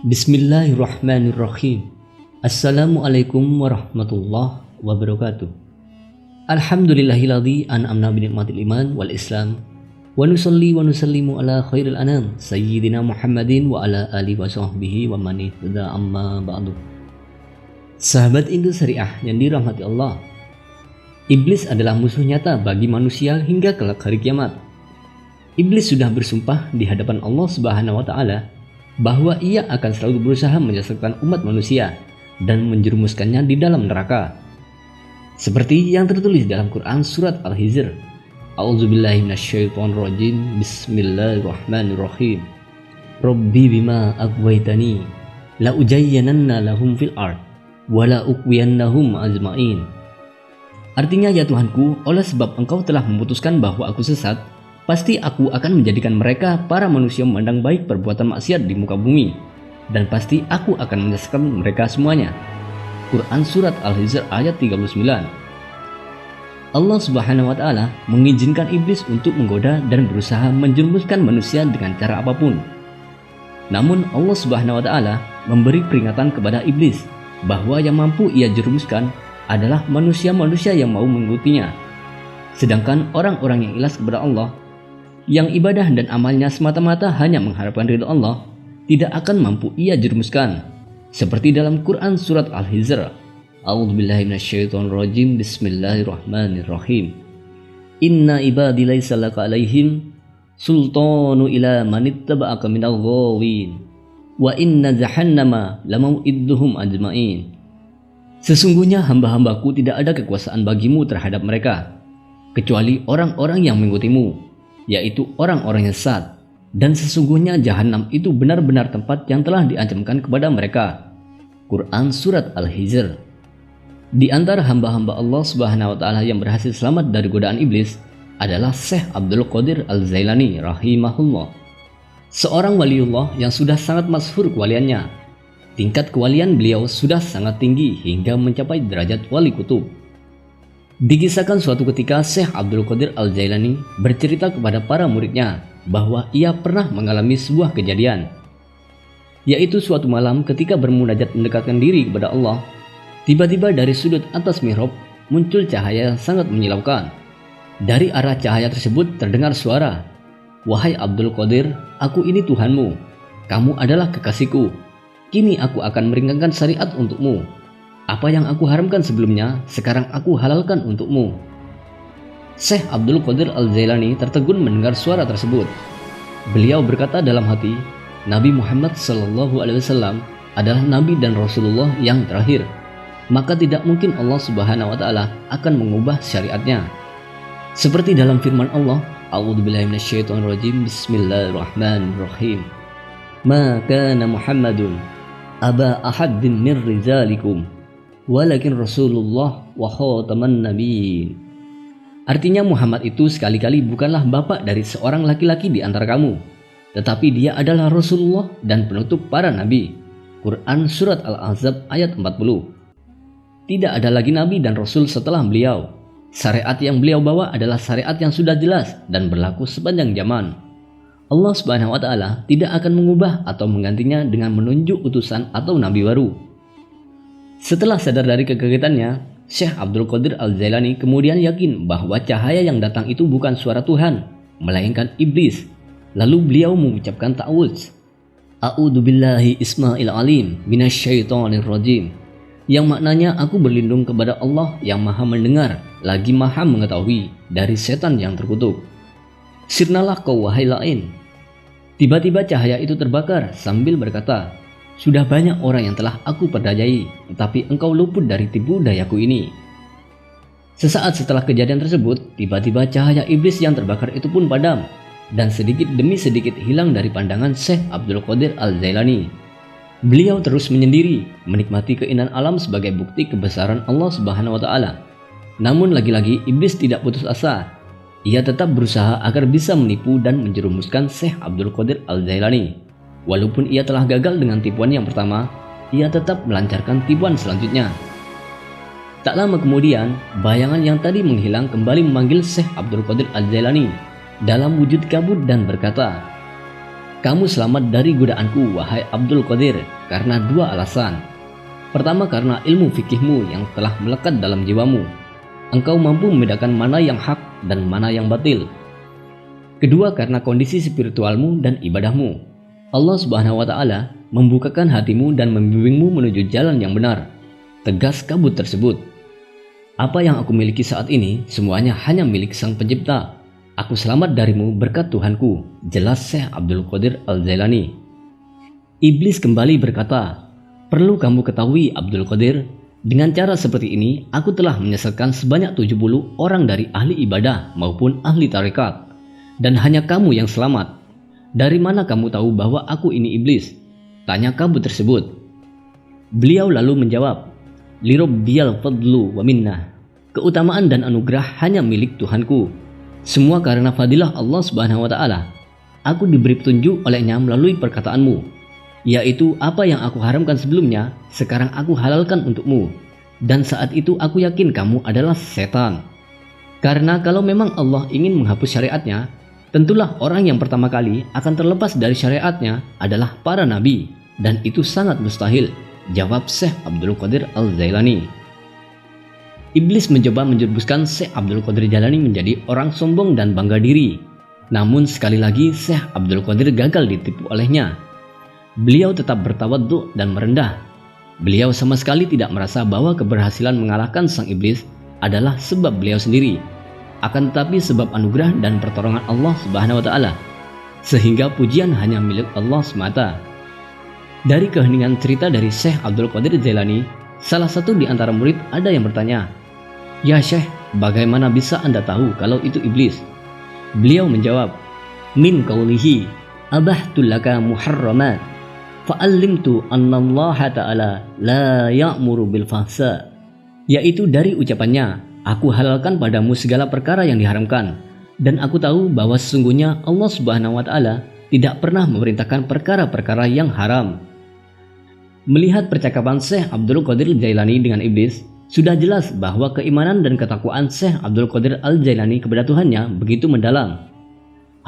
Bismillahirrahmanirrahim. Assalamualaikum warahmatullahi wabarakatuh. Alhamdulillahilladzi an'amna bi ni'matil iman wal islam wa nusalli wa nusallimu ala khairil anam sayyidina Muhammadin wa ala alihi wa sahbihi wa man ihtada amma ba'du. Sahabat Indo Syariah yang dirahmati Allah, Iblis adalah musuh nyata bagi manusia hingga kelak hari kiamat. Iblis sudah bersumpah di hadapan Allah Subhanahu wa taala bahwa ia akan selalu berusaha menyesatkan umat manusia dan menjerumuskannya di dalam neraka. Seperti yang tertulis dalam Quran surat Al-Hijr. A'udzubillahi minasyaitonirrajim. Bismillahirrahmanirrahim. Rabbi bima aghwaytani la ujayyananna lahum fil ard wa la uqwiyannahum ajmain. Artinya, ya Tuhanku, oleh sebab Engkau telah memutuskan bahwa aku sesat, pasti aku akan menjadikan mereka para manusia memandang baik perbuatan maksiat di muka bumi, dan pasti aku akan menyesatkan mereka semuanya. Quran surat Al-Hijr ayat 39. Allah Subhanahu wa taala mengizinkan iblis untuk menggoda dan berusaha menjerumuskan manusia dengan cara apapun. Namun Allah Subhanahu wa taala memberi peringatan kepada iblis bahwa yang mampu ia jerumuskan adalah manusia-manusia yang mau mengikutinya. Sedangkan orang-orang yang ikhlas kepada Allah, yang ibadah dan amalnya semata-mata hanya mengharapkan ridha Allah, tidak akan mampu ia jerumuskan. Seperti dalam Quran surat Al-Hijr. A'udzubillahi minasyaitonirrajim. Bismillahirrahmanirrahim. Inna ibadi laisa laka alaihim sultanu ila manittaba'aka minal ghawin wa inna jahannama lamau'idduhum ajmain. Sesungguhnya hamba-hambaku tidak ada kekuasaan bagimu terhadap mereka, kecuali orang-orang yang mengikutimu, yaitu orang-orang yang sesat, dan sesungguhnya jahanam itu benar-benar tempat yang telah diancamkan kepada mereka. Quran surat Al-Hijr. Di antara hamba-hamba Allah Subhanahu wa taala yang berhasil selamat dari godaan iblis adalah Syekh Abdul Qadir Al-Jailani rahimahullah, seorang waliullah yang sudah sangat masyhur kewaliannya. Tingkat kewalian beliau sudah sangat tinggi hingga mencapai derajat wali kutub. Dikisahkan suatu ketika Syekh Abdul Qadir Al-Jailani bercerita kepada para muridnya bahwa ia pernah mengalami sebuah kejadian, yaitu suatu malam ketika bermunajat mendekatkan diri kepada Allah, tiba-tiba dari sudut atas mihrab muncul cahaya yang sangat menyilaukan. Dari arah cahaya tersebut terdengar suara, "Wahai Abdul Qadir, aku ini Tuhanmu, kamu adalah kekasihku. Kini aku akan meringankan syariat untukmu. Apa yang aku haramkan sebelumnya, sekarang aku halalkan untukmu." Syekh Abdul Qadir Al-Jailani tertegun mendengar suara tersebut. Beliau berkata dalam hati, Nabi Muhammad SAW adalah Nabi dan Rasulullah yang terakhir, maka tidak mungkin Allah Subhanahu wa taala akan mengubah syariatnya. Seperti dalam firman Allah, A'udzubillahi minasyaitonirrajim. Bismillahirrahmanirrahim. Ma kana Muhammadun aba ahadin min rizalikum walakin Rasulullah wa khataman nabiyyin. Artinya, Muhammad itu sekali-kali bukanlah bapak dari seorang laki-laki di antara kamu, tetapi dia adalah Rasulullah dan penutup para nabi. Quran surat Al-Ahzab ayat 40. Tidak ada lagi nabi dan rasul setelah beliau. Syariat yang beliau bawa adalah syariat yang sudah jelas dan berlaku sepanjang zaman. Allah Subhanahu wa taala tidak akan mengubah atau menggantinya dengan menunjuk utusan atau nabi baru. Setelah sadar dari kekagetannya, Syekh Abdul Qadir Al-Jailani kemudian yakin bahwa cahaya yang datang itu bukan suara Tuhan, melainkan iblis. Lalu beliau mengucapkan ta'awudz, A'udzubillahi isma'il alim minasyaitonirrajim, yang maknanya aku berlindung kepada Allah yang maha mendengar lagi maha mengetahui dari setan yang terkutuk. Sirnalah kau wahai lain. Tiba-tiba cahaya itu terbakar sambil berkata, sudah banyak orang yang telah aku perdayai, tetapi engkau luput dari tipu dayaku ini. Sesaat setelah kejadian tersebut, tiba-tiba cahaya iblis yang terbakar itu pun padam, dan sedikit demi sedikit hilang dari pandangan Syekh Abdul Qadir Al-Jailani. Beliau terus menyendiri, menikmati keindahan alam sebagai bukti kebesaran Allah Subhanahu wa taala. Namun lagi-lagi iblis tidak putus asa. Ia tetap berusaha agar bisa menipu dan menjerumuskan Syekh Abdul Qadir Al-Jailani. Walaupun ia telah gagal dengan tipuan yang pertama, ia tetap melancarkan tipuan selanjutnya. Tak lama kemudian, bayangan yang tadi menghilang kembali memanggil Syekh Abdul Qadir Al-Jailani dalam wujud kabut dan berkata, Kamu selamat dari godaanku, wahai Abdul Qadir, karena dua alasan. Pertama, karena ilmu fikihmu yang telah melekat dalam jiwamu. Engkau mampu membedakan mana yang hak dan mana yang batil. Kedua, karena kondisi spiritualmu dan ibadahmu. Allah Subhanahu wa Ta'ala membukakan hatimu dan membimbingmu menuju jalan yang benar. Tegas kabut tersebut. Apa yang aku miliki saat ini semuanya hanya milik Sang Pencipta. Aku selamat darimu berkat Tuhanku, jelas Syekh Abdul Qadir Al-Jailani. Iblis kembali berkata, perlu kamu ketahui Abdul Qadir, dengan cara seperti ini aku telah menyesatkan sebanyak 70 orang dari ahli ibadah maupun ahli tarekat, dan hanya kamu yang selamat. Dari mana kamu tahu bahwa aku ini iblis? Tanya kabut tersebut. Beliau lalu menjawab, Lirabbiyal fadlu wa minnah. Keutamaan dan anugerah hanya milik Tuhanku. Semua karena fadilah Allah Subhanahu wa Ta'ala. Aku diberi petunjuk olehnya melalui perkataanmu, yaitu apa yang aku haramkan sebelumnya, sekarang aku halalkan untukmu. Dan saat itu aku yakin kamu adalah setan. Karena kalau memang Allah ingin menghapus syariatnya, tentulah orang yang pertama kali akan terlepas dari syariatnya adalah para nabi. Dan itu sangat mustahil, jawab Syekh Abdul Qadir Al-Jailani. Iblis mencoba menjerumuskan Syekh Abdul Qadir Jailani menjadi orang sombong dan bangga diri. Namun sekali lagi Syekh Abdul Qadir gagal ditipu olehnya. Beliau tetap bertawadhu dan merendah. Beliau sama sekali tidak merasa bahwa keberhasilan mengalahkan sang iblis adalah sebab beliau sendiri, akan tetapi sebab anugerah dan pertolongan Allah Subhanahu wa Ta'ala, sehingga pujian hanya milik Allah semata. Dari keheningan cerita dari Syekh Abdul Qadir Jailani, salah satu di antara murid ada yang bertanya, "Ya Syekh, bagaimana bisa Anda tahu kalau itu iblis?" Beliau menjawab, "Min qaulihi abahtu laka muharramat fa'allimtu annallaha ta'ala la ya'muru bil fahsya." Yaitu dari ucapannya, aku halalkan padamu segala perkara yang diharamkan, dan aku tahu bahwa sesungguhnya Allah Subhanahu wa Ta'ala tidak pernah memerintahkan perkara-perkara yang haram. Melihat percakapan Syekh Abdul Qadir Jailani dengan iblis, sudah jelas bahwa keimanan dan ketakwaan Syekh Abdul Qadir Al-Jailani kepada Tuhannya begitu mendalam.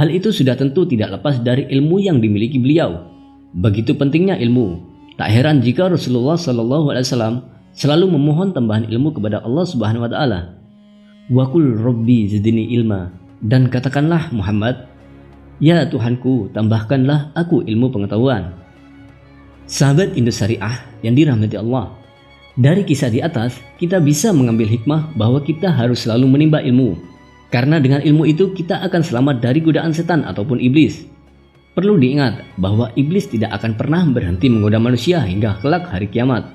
Hal itu sudah tentu tidak lepas dari ilmu yang dimiliki beliau. Begitu pentingnya ilmu, tak heran jika Rasulullah SAW selalu memohon tambahan ilmu kepada Allah Subhanahu wa Ta'ala. Wa qul rabbi zidni ilma, dan katakanlah Muhammad, ya Tuhanku, tambahkanlah aku ilmu pengetahuan. Sahabat Indosyariah yang dirahmati Allah, dari kisah di atas kita bisa mengambil hikmah bahwa kita harus selalu menimba ilmu, karena dengan ilmu itu kita akan selamat dari godaan setan ataupun iblis. Perlu diingat bahwa iblis tidak akan pernah berhenti menggoda manusia hingga kelak hari kiamat.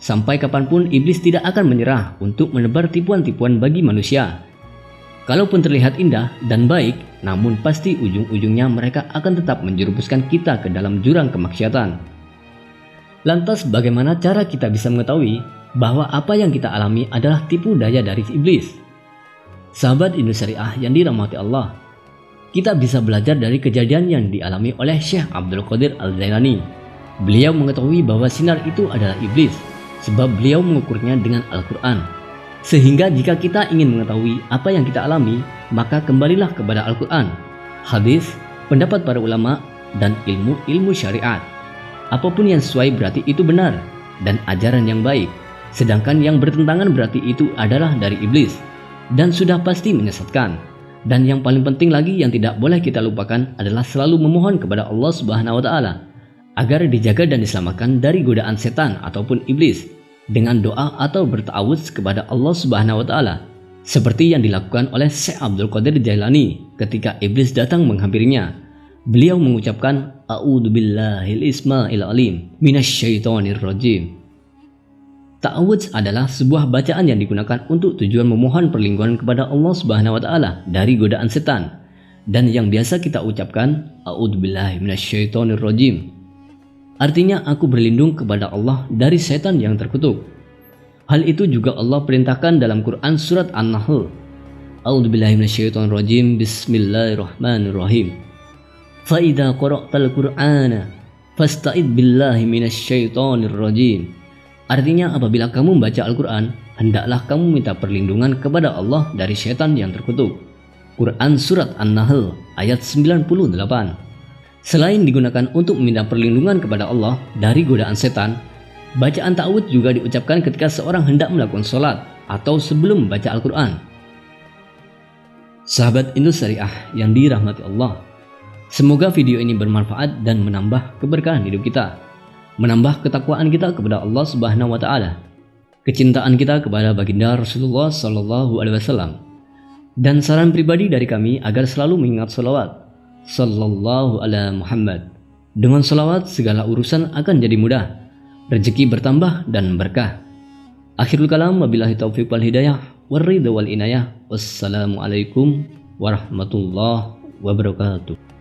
Sampai kapanpun iblis tidak akan menyerah untuk menebar tipuan-tipuan bagi manusia. Kalaupun terlihat indah dan baik, namun pasti ujung-ujungnya mereka akan tetap menjerumuskan kita ke dalam jurang kemaksiatan. Lantas bagaimana cara kita bisa mengetahui bahwa apa yang kita alami adalah tipu daya dari iblis? Sahabat Indosyariah yang dirahmati Allah, kita bisa belajar dari kejadian yang dialami oleh Syekh Abdul Qadir Al-Jailani. Beliau mengetahui bahwa sinar itu adalah iblis, sebab beliau mengukurnya dengan Al-Quran. Sehingga jika kita ingin mengetahui apa yang kita alami, maka kembalilah kepada Al-Quran, hadis, pendapat para ulama, dan ilmu-ilmu syariat. Apapun yang sesuai berarti itu benar dan ajaran yang baik, sedangkan yang bertentangan berarti itu adalah dari iblis dan sudah pasti menyesatkan. Dan yang paling penting lagi yang tidak boleh kita lupakan adalah selalu memohon kepada Allah Subhanahu wa Ta'ala agar dijaga dan diselamatkan dari godaan setan ataupun iblis dengan doa atau berta'awudz kepada Allah Subhanahu wa Ta'ala, seperti yang dilakukan oleh Syekh Abdul Qadir Jailani ketika iblis datang menghampirinya. Beliau mengucapkan A'udzubillahil isma'il alim minasyaitonir rajim. Ta'awudz adalah sebuah bacaan yang digunakan untuk tujuan memohon perlindungan kepada Allah Subhanahu wa Ta'ala dari godaan setan, dan yang biasa kita ucapkan A'udzubillahi minasyaitonir rajim. Artinya aku berlindung kepada Allah dari setan yang terkutuk. Hal itu juga Allah perintahkan dalam Quran surat An-Nahl. A'udzubillahi minasyaitonir rajim. Bismillahirrahmanirrahim. Fa idza qara'tal Qur'ana fasta'id billahi minasyaitonir rajim. Artinya apabila kamu membaca Al-Quran, hendaklah kamu minta perlindungan kepada Allah dari setan yang terkutuk. Quran surat An-Nahl ayat 98. Selain digunakan untuk meminta perlindungan kepada Allah dari godaan setan, bacaan ta'awudz juga diucapkan ketika seorang hendak melakukan sholat atau sebelum membaca Al-Quran. Sahabat Indus Syariah yang dirahmati Allah, semoga video ini bermanfaat dan menambah keberkahan hidup kita, menambah ketakwaan kita kepada Allah Subhanahu wa Ta'ala, kecintaan kita kepada baginda Rasulullah Sallallahu Alaihi Wasallam, dan saran pribadi dari kami agar selalu mengingat salawat Sallallahu Alaihi Muhammad. Dengan salawat segala urusan akan jadi mudah, rezeki bertambah dan berkah. Akhirul kalam, wabillahi taufiq wal hidayah, warridha wal inayah. Wassalamualaikum warahmatullahi wabarakatuh.